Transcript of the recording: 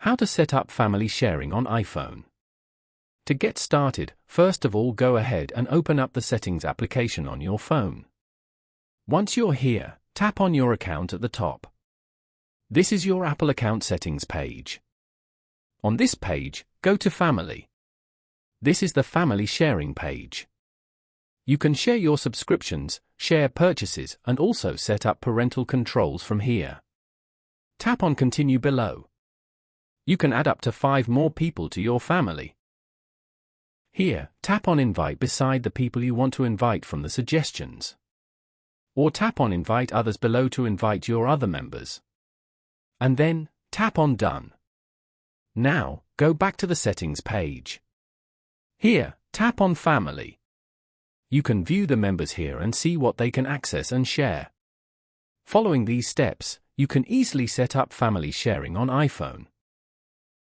How to set up family sharing on iPhone. To get started, first of all go ahead and open up the Settings application on your phone. Once you're here, tap on your account at the top. This is your Apple account settings page. On this page, go to Family. This is the family sharing page. You can share your subscriptions, share purchases, and also set up parental controls from here. Tap on Continue below. You can add up to 5 more people to your family. Here, tap on Invite beside the people you want to invite from the suggestions. Or tap on Invite Others below to invite your other members. And then, tap on Done. Now, go back to the Settings page. Here, tap on Family. You can view the members here and see what they can access and share. Following these steps, you can easily set up family sharing on iPhone.